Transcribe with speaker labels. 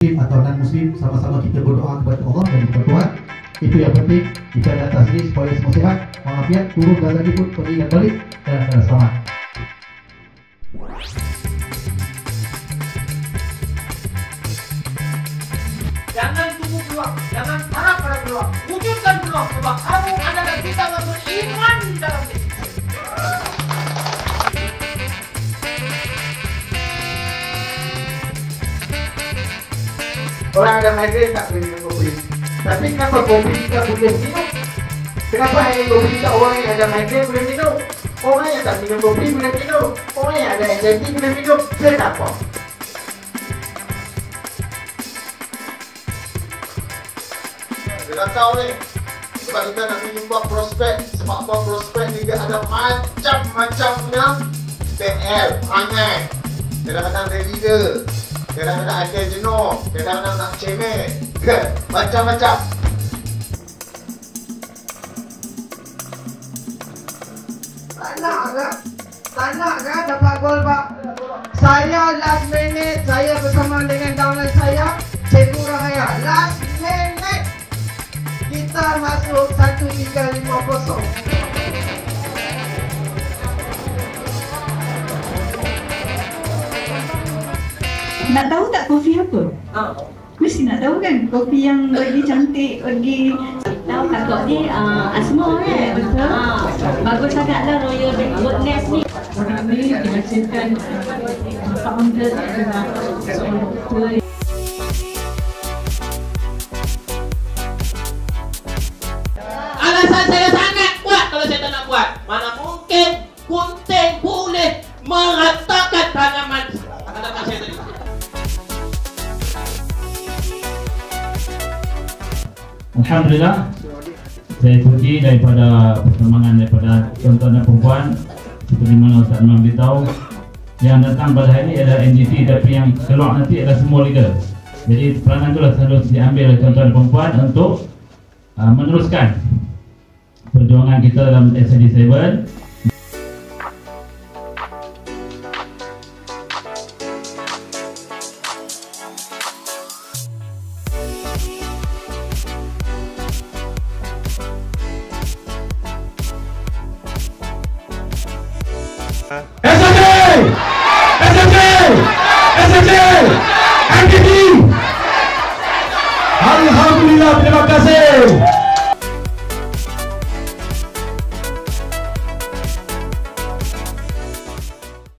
Speaker 1: Muslim atau non-Muslim, sama-sama kita berdoa kepada Allah dan kepada Tuhan. Itu yang penting. Kita datang sini supaya semua sihat, walafiat, turun dan lagi pun pergi dan balik dan selamat.
Speaker 2: Jangan tunggu peluang, jangan harap pada peluang, wujudkan peluang, sebab kamu adalah kita yang beriman di dalam diri. Orang ada migrain tak boleh minum kopi. Tapi kenapa kopi kita boleh minum? Kenapa hanya kopi kita orang yang ada migrain boleh minum? Orang yang tak minum kopi boleh minum. Orang yang ada anxiety boleh minum. Kenapa? Dia tahu ni. Sebab kita nak buat prospek. Sebab buat prospek juga ada macam-macamnya PL, perangai. Kadang-kadang dia leader. Kadang-kadang ada jenuh, kadang-kadang nak cemek, macam-macam. Tak nak kan dapat gol pak. Saya last minute, saya bersama dengan kawan saya, Cikgu Rahaya. Last minute, kita masuk 1-3-5-0.
Speaker 3: Nak tahu tak kopi apa? Mesti nak tahu kan? Kopi yang lagi cantik, lagi...
Speaker 4: Tahu kakak ni Asma kan? Betul. Bagus sangatlah Royal Goodness ni. Orang ni dihasilkan founder adalah seorang doktor.
Speaker 2: Alasan saya sangat kuat kalau saya tak nak buat. Mana mungkin gunting boleh meratakan tanaman saya tadi.
Speaker 5: Alhamdulillah, saya ikuti daripada perkembangan daripada tuan-tuan dan perempuan. Seperti mana Ustaz Imam beritahu, yang datang pada hari ini adalah NGT, tapi yang keluar nanti adalah semua leader. Jadi peranan itulah harus diambil oleh tuan-tuan dan perempuan untuk meneruskan perjuangan kita dalam SND7